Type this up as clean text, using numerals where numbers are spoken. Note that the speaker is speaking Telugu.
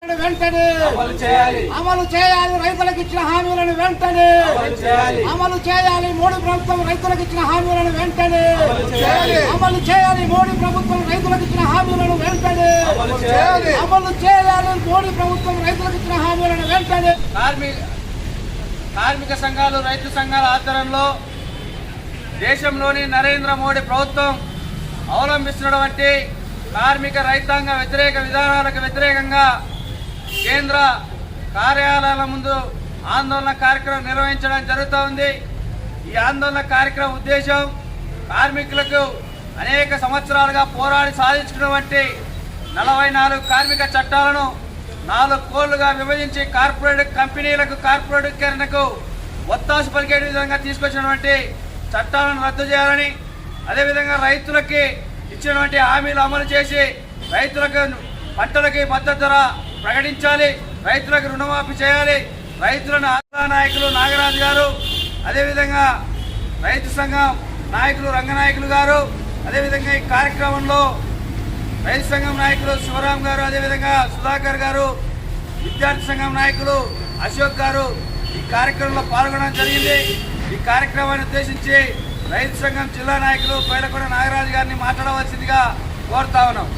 వెంటనే అమలు చేయాలి రైతులకు ఇచ్చిన హామీలను వెంటనే అమలు చేయాలి మోడీ ప్రభుత్వం రైతులకు ఇచ్చిన హామీలను వెంటనే అమలు చేయాలి మోడీ ప్రభుత్వం రైతులకు ఇచ్చిన హామీలను వెంటనే అమలు చేయాలి మోడీ ప్రభుత్వం రైతులకు ఇచ్చిన హామీలను వెంటనే కార్మిక సంఘాలు రైతు సంఘాల ఆధ్వర్యంలో దేశంలోని నరేంద్ర మోడీ ప్రభుత్వం అవలంబిస్తున్నటువంటి కార్మిక రైతాంగ వ్యతిరేక విధానాలకు వ్యతిరేకంగా కేంద్ర కార్యాలయాల ముందు ఆందోళన కార్యక్రమం నిర్వహించడం జరుగుతూ ఉంది. ఈ ఆందోళన కార్యక్రమం ఉద్దేశం కార్మికులకు అనేక సంవత్సరాలుగా పోరాడి సాధించుకున్నటువంటి 44 కార్మిక చట్టాలను 4 కోళ్లుగా విభజించి కార్పొరేట్ కంపెనీలకు కార్పొరేటీకరణకు ఒత్తాసు పలికే విధంగా తీసుకొచ్చినటువంటి చట్టాలను రద్దు చేయాలని, అదేవిధంగా రైతులకి ఇచ్చినటువంటి హామీలు అమలు చేసి రైతులకు పంటలకి మద్దతు ధర ప్రకటించాలి, రైతులకు రుణమాఫీ చేయాలి. రైతులను ఆంధ్ర నాయకులు నాగరాజు గారు, అదేవిధంగా రైతు సంఘం నాయకులు రంగనాయకులు గారు, అదేవిధంగా ఈ కార్యక్రమంలో రైతు సంఘం నాయకులు శివరాం గారు, అదేవిధంగా సుధాకర్ గారు, విద్యార్థి సంఘం నాయకులు అశోక్ గారు ఈ కార్యక్రమంలో పాల్గొనడం జరిగింది. ఈ కార్యక్రమాన్ని ఉద్దేశించి రైతు సంఘం జిల్లా నాయకులు పైలకొండ నాగరాజు గారిని మాట్లాడవలసిందిగా కోరుతా ఉన్నాం.